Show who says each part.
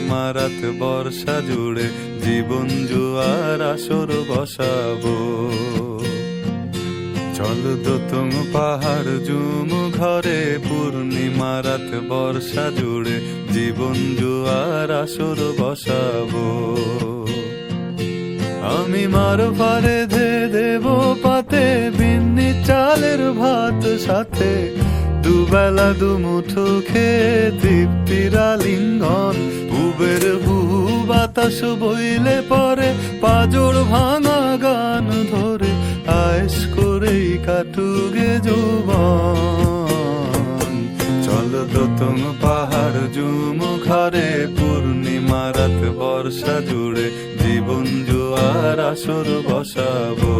Speaker 1: পূর্ণিমা রাত বর্ষা জুড়ে জীবন জুয়ার আসর বসাবো। চল দোতং পাহাড় জুম ঘরে পূর্ণিমা রাত বর্ষা জুড়ে জীবন জুয়ার আসর বসাবো। আমি মার পারে ধে দেব পাতে বিন্নি চালের ভাত সাথে, দুবেলা দুমুঠো খেয়ে তৃপ্তির আলিঙ্গন। উবের হুহু বাতাস বইলে পরে পাজর ভাঙা গান ধরে আয়েশ করেই কাটুগে যৌবন। চল দোতং পাহাড় জুম ঘরে পূর্ণিমা রাত বর্ষা জুড়ে জীবন জুয়ার আসর বসাবো।